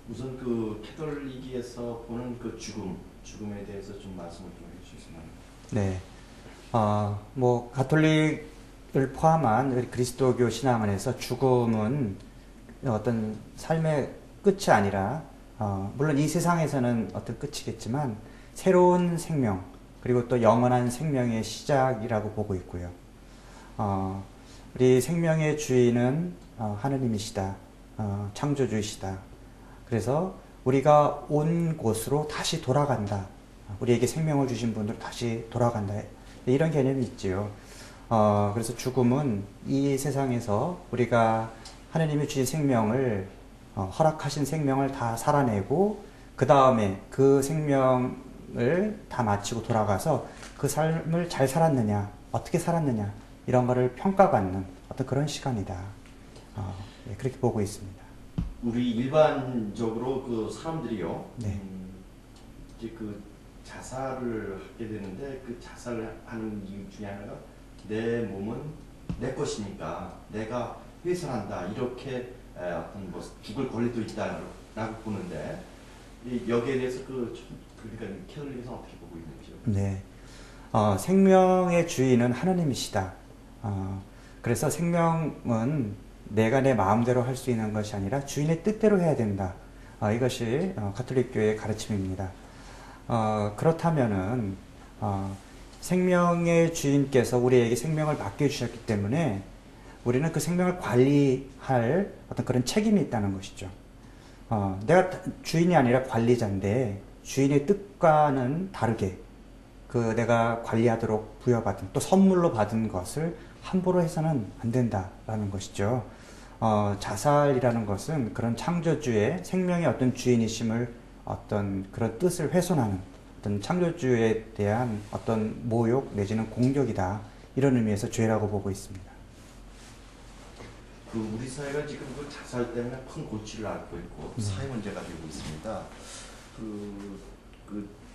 우선 그 캐톨릭에서 보는 그 죽음에 대해서 좀 말씀을 좀 해주시면. 네. 뭐 가톨릭을 포함한 우리 그리스도교 신앙 안에서 죽음은 어떤 삶의 끝이 아니라 물론 이 세상에서는 어떤 끝이겠지만 새로운 생명 그리고 또 영원한 생명의 시작이라고 보고 있고요. 우리 생명의 주인은 하느님이시다. 창조주이시다. 그래서 우리가 온 곳으로 다시 돌아간다. 우리에게 생명을 주신 분들 다시 돌아간다. 이런 개념이 있지요. 그래서 죽음은 이 세상에서 우리가 하느님이 주신 생명을 허락하신 생명을 다 살아내고 그 다음에 그 생명을 다 마치고 돌아가서 그 삶을 잘 살았느냐, 어떻게 살았느냐 이런 거를 평가받는 어떤 그런 시간이다. 그렇게 보고 있습니다. 우리 일반적으로 그 사람들이요. 네. 이제 그 자살을 하게 되는데 그 자살을 하는 이유 중에 하나가 내 몸은 내 것이니까 내가 훼손한다 이렇게 어떤 뭐 죽을 권리도 있다라고 보는데 여기에 대해서 그러니까 캐톨릭에서 어떻게 보고 있는지요? 네. 생명의 주인은 하느님이시다. 그래서 생명은 내가 내 마음대로 할 수 있는 것이 아니라 주인의 뜻대로 해야 된다. 이것이 가톨릭교의 가르침입니다. 그렇다면은 생명의 주인께서 우리에게 생명을 맡겨주셨기 때문에 우리는 그 생명을 관리할 어떤 그런 책임이 있다는 것이죠. 내가 주인이 아니라 관리자인데 주인의 뜻과는 다르게 그 내가 관리하도록 부여받은 또 선물로 받은 것을 함부로 해서는 안 된다라는 것이죠. 자살이라는 것은 그런 창조주의 생명의 어떤 주인이심을 어떤 그런 뜻을 훼손하는 어떤 창조주에 대한 어떤 모욕 내지는 공격이다. 이런 의미에서 죄라고 보고 있습니다. 그 우리 사회가 지금 그 자살 때문에 큰 고치를 앓고 있고 사회 문제가 되고 있습니다.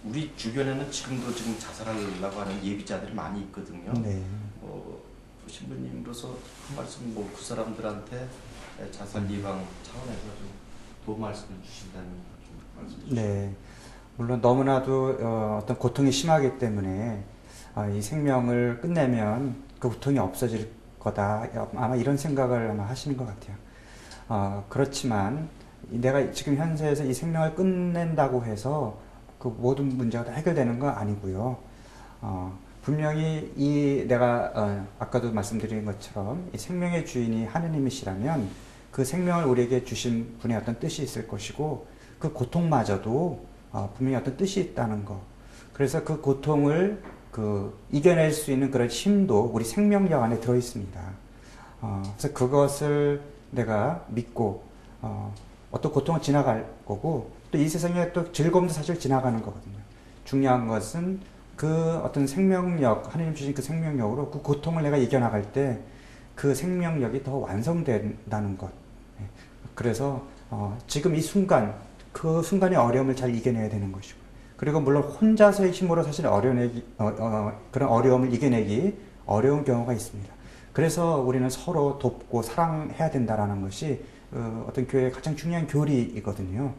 우리 주변에는 지금도 지금 자살하려고 하는 예비자들이 많이 있거든요. 네. 신부님으로서 한 말씀 그 사람들한테 자살 예방 차원에서 좀 도움 말씀을 주신다는 좀 말씀 주시죠. 네. 물론 너무나도 어떤 고통이 심하기 때문에 이 생명을 끝내면 그 고통이 없어질 거다. 아마 이런 생각을 아마 하시는 것 같아요. 그렇지만 내가 지금 현세에서 이 생명을 끝낸다고 해서 그 모든 문제가 다 해결되는 건 아니고요. 분명히 내가 아까도 말씀드린 것처럼 이 생명의 주인이 하느님이시라면 그 생명을 우리에게 주신 분의 어떤 뜻이 있을 것이고 그 고통마저도 분명히 어떤 뜻이 있다는 것. 그래서 그 고통을 이겨낼 수 있는 그런 힘도 우리 생명력 안에 들어 있습니다. 그래서 그것을 내가 믿고 어떤 고통은 지나갈 거고 또 이 세상에 또 즐거움도 사실 지나가는 거거든요. 중요한 것은 그 어떤 생명력, 하나님 주신 그 생명력으로 그 고통을 내가 이겨나갈 때 그 생명력이 더 완성된다는 것. 그래서 지금 이 순간, 그 순간의 어려움을 잘 이겨내야 되는 것이고 그리고 물론 혼자서의 힘으로 사실 그런 어려움을 이겨내기 어려운 경우가 있습니다. 그래서 우리는 서로 돕고 사랑해야 된다는 것이 어떤 교회의 가장 중요한 교리이거든요.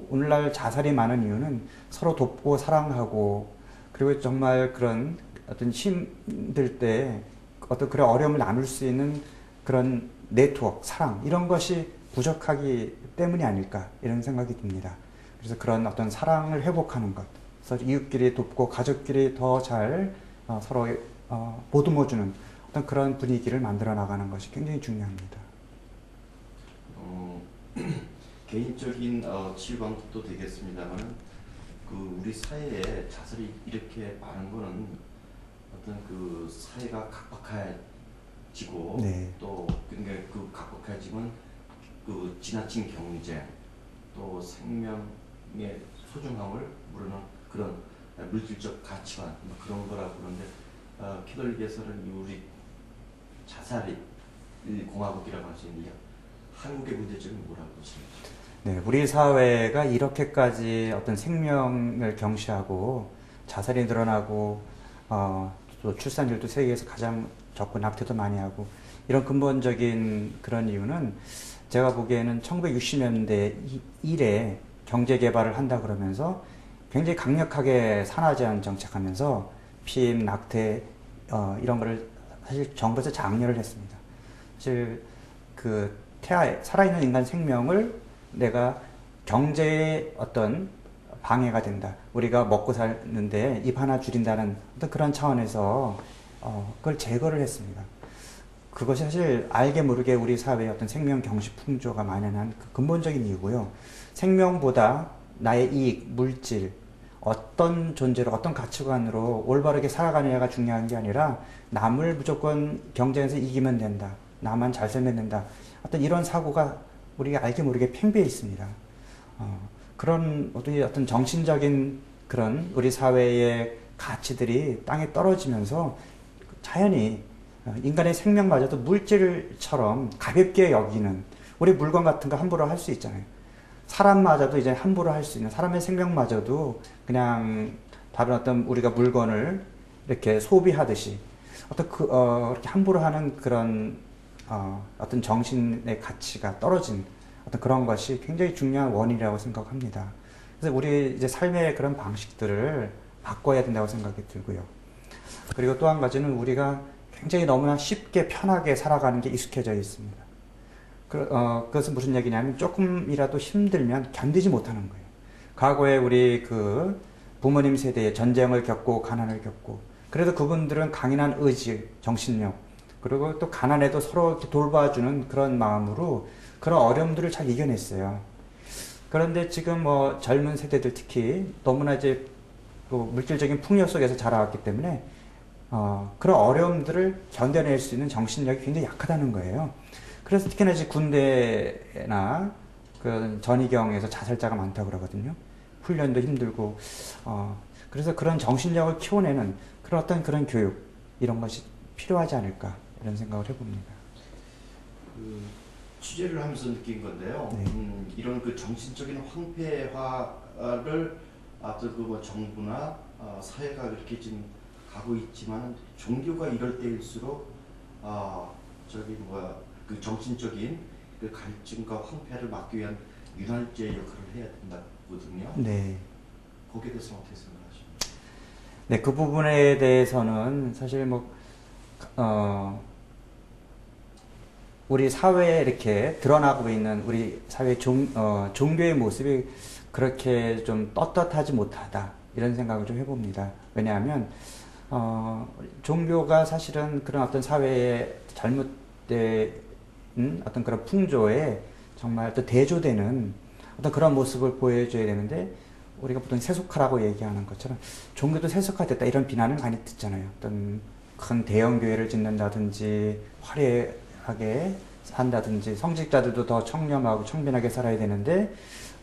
오늘날 자살이 많은 이유는 서로 돕고 사랑하고 그리고 정말 그런 어떤 힘들 때 어떤 그런 어려움을 나눌 수 있는 그런 네트워크, 사랑 이런 것이 부족하기 때문이 아닐까 이런 생각이 듭니다. 그래서 그런 어떤 사랑을 회복하는 것, 그래서 이웃끼리 돕고 가족끼리 더 잘 서로 보듬어주는 어떤 그런 분위기를 만들어 나가는 것이 굉장히 중요합니다. 개인적인 치유 방법도 되겠습니다만, 우리 사회에 자살이 이렇게 많은 거는 어떤 그 사회가 각박해지고 네. 또 그러니까 그 각박해지면 그 지나친 경쟁 또 생명의 소중함을 모르는 그런 물질적 가치관 그런 거라고 그러는데 캐톨릭에서는 우리 자살이 공화국이라고 할 수 있는데 한국의 문제점이 뭐라고 보십니까? 네, 우리 사회가 이렇게까지 어떤 생명을 경시하고 자살이 늘어나고 또 출산율도 세계에서 가장 적고 낙태도 많이 하고 이런 근본적인 그런 이유는 제가 보기에는 1960년대 이래 경제 개발을 한다 그러면서 굉장히 강력하게 산화 제한 정책하면서 피임, 낙태 이런 거를 사실 정부에서 장려를 했습니다. 사실 그 살아있는 인간 생명을 내가 경제의 어떤 방해가 된다. 우리가 먹고 사는데 입 하나 줄인다는 어떤 그런 차원에서 그걸 제거를 했습니다. 그것이 사실 알게 모르게 우리 사회의 어떤 생명 경시 풍조가 만연한 그 근본적인 이유고요. 생명보다 나의 이익, 물질, 어떤 존재로, 어떤 가치관으로 올바르게 살아가느냐가 중요한 게 아니라 남을 무조건 경쟁에서 이기면 된다. 나만 잘 살면 된다. 어떤 이런 사고가 우리가 알게 모르게 팽배해 있습니다. 그런 어떤 정신적인 그런 우리 사회의 가치들이 땅에 떨어지면서 자연히 인간의 생명마저도 물질처럼 가볍게 여기는, 우리 물건 같은 거 함부로 할 수 있잖아요. 사람마저도 이제 함부로 할 수 있는, 사람의 생명마저도 그냥 다른 어떤 우리가 물건을 이렇게 소비하듯이 이렇게 함부로 하는 그런 어떤 정신의 가치가 떨어진 어떤 그런 것이 굉장히 중요한 원인이라고 생각합니다. 그래서 우리 이제 삶의 그런 방식들을 바꿔야 된다고 생각이 들고요. 그리고 또 한 가지는 우리가 굉장히 너무나 쉽게 편하게 살아가는 게 익숙해져 있습니다. 그것은 무슨 얘기냐면 조금이라도 힘들면 견디지 못하는 거예요. 과거에 우리 그 부모님 세대에 전쟁을 겪고 가난을 겪고, 그래도 그분들은 강인한 의지, 정신력, 그리고 또 가난해도 서로 이렇게 돌봐주는 그런 마음으로 그런 어려움들을 잘 이겨냈어요. 그런데 지금 뭐 젊은 세대들 특히 너무나 이제 그 물질적인 풍요 속에서 자라왔기 때문에 그런 어려움들을 견뎌낼 수 있는 정신력이 굉장히 약하다는 거예요. 그래서 특히나 이제 군대나 그 전위경에서 자살자가 많다고 그러거든요. 훈련도 힘들고, 그래서 그런 정신력을 키워내는 그런 어떤 그런 교육, 이런 것이 필요하지 않을까, 이런 생각을 해봅니다. 취재를 하면서 느낀 건데요. 네. 이런 그 정신적인 황폐화를 앞서 그 뭐 정부나 사회가 그렇게 지금 가고 있지만, 종교가 이럴 때일수록 그 정신적인 그 갈증과 황폐를 막기 위한 윤활제 역할을 해야 된다거든요. 네. 거기에 대해서 어떻게 생각하십니까? 네, 그 부분에 대해서는 사실 우리 사회에 이렇게 드러나고 있는 우리 사회 종교의 모습이 그렇게 좀 떳떳하지 못하다, 이런 생각을 좀 해봅니다. 왜냐하면 종교가 사실은 그런 어떤 사회의 잘못된 어떤 그런 풍조에 정말 또 대조되는 어떤 그런 모습을 보여줘야 되는데, 우리가 보통 세속화라고 얘기하는 것처럼 종교도 세속화됐다, 이런 비난을 많이 듣잖아요. 어떤 큰 대형 교회를 짓는다든지 화려하게 산다든지 성직자들도 더 청렴하고 청빈하게 살아야 되는데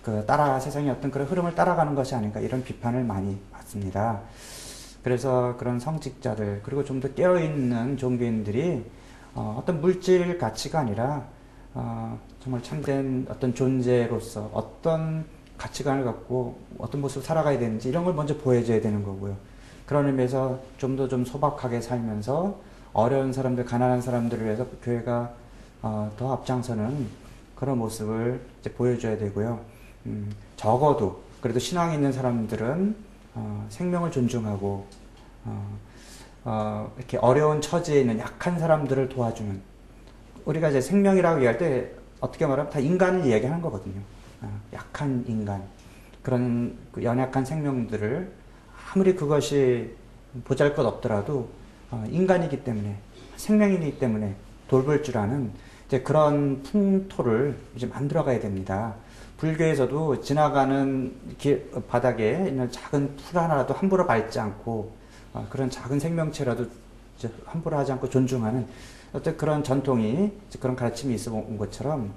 세상의 어떤 그런 흐름을 따라가는 것이 아닌가, 이런 비판을 많이 받습니다. 그래서 그런 성직자들, 그리고 좀 더 깨어있는 종교인들이 어떤 물질 가치가 아니라 정말 참된 어떤 존재로서 어떤 가치관을 갖고 어떤 모습을 살아가야 되는지, 이런 걸 먼저 보여줘야 되는 거고요. 그런 의미에서 좀 더 좀 소박하게 살면서 어려운 사람들, 가난한 사람들을 위해서 교회가 더 앞장서는 그런 모습을 이제 보여줘야 되고요. 적어도 그래도 신앙이 있는 사람들은 생명을 존중하고 이렇게 어려운 처지에 있는 약한 사람들을 도와주는, 우리가 이제 생명이라고 얘기할 때 어떻게 말하면 다 인간을 이야기하는 거거든요. 약한 인간, 그런 그 연약한 생명들을 아무리 그것이 보잘것없더라도 인간이기 때문에, 생명이기 때문에 돌볼 줄 아는 이제 그런 풍토를 이제 만들어가야 됩니다. 불교에서도 지나가는 바닥에 있는 작은 풀 하나라도 함부로 밟지 않고, 그런 작은 생명체라도 함부로 하지 않고 존중하는 어떤 그런 전통이, 그런 가르침이 있어 온 것처럼,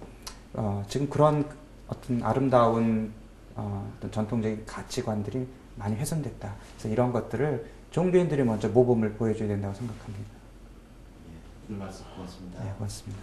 지금 그런 어떤 아름다운 어떤 전통적인 가치관들이 많이 훼손됐다. 그래서 이런 것들을 종교인들이 먼저 모범을 보여줘야 된다고 생각합니다. 예, 오늘 말씀 고맙습니다. 네, 고맙습니다.